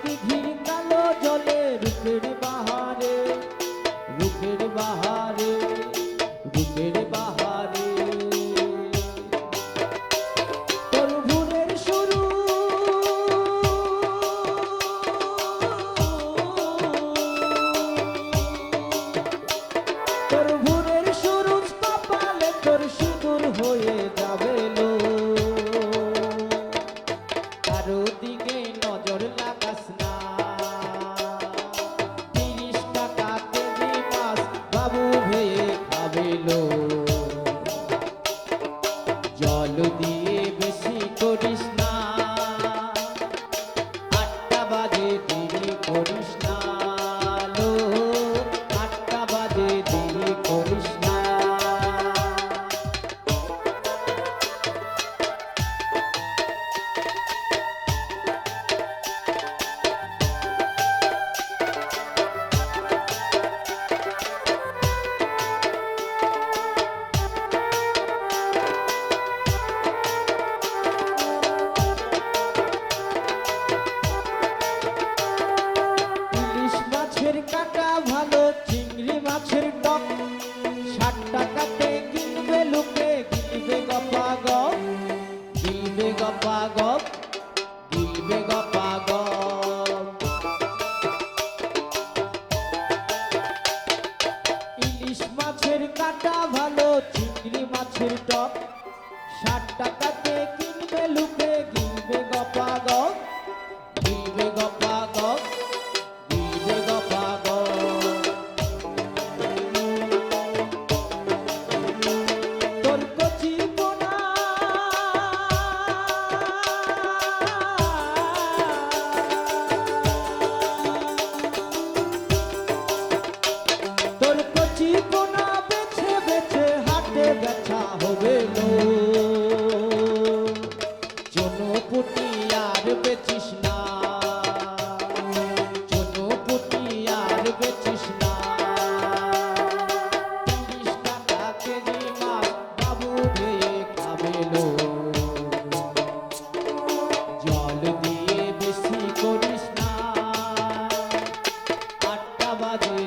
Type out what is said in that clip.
দিঘির কালো জলে রূপের বাহারে, রূপের বাহারে, রূপের বাহারে। তোর ভোরের শুরু, তোর ভোরের শুরু কপালে তোর সিঁদুর হয়ে যাবে লো। কারো দিকে নজর লাগাস না, 30 টাকা কেজি মাছ বাবু ভেয়ে খাবে লো। জল দিয়ে বেশি করিস না, 8টা বাজে দেরি করিস না লো, 8টা বাজে দেরি করিস না। ইলিশ মাছের কাটা ভালো, চিংড়ি মাছের টক, 60 টাকাতে কিনবে লোকে, গিলবে গপা গপ, গিলবে গপা গপ, গিলবে গপা গপ। ইলিশ মাছের কাটা ভালো, চিংড়ি মাছের টক, 60 টাকাতে কিনবে লোকে, গিলবে গপা গপ, গিলবে গপা গপ, গিলবে গপা গপ। তোর কচি পোনা, তোর কচি পোনা বেছে বেছে হাটে বেচা হবে লো। চুনোপুটি আর বেচিস না, চুনোপুটি আর বেচিস না। 30 টাকা কেজি মাছ বাবু ভেয়ে খাবে লো। জল দিয়ে বেশি করিস না, 8টা বাজে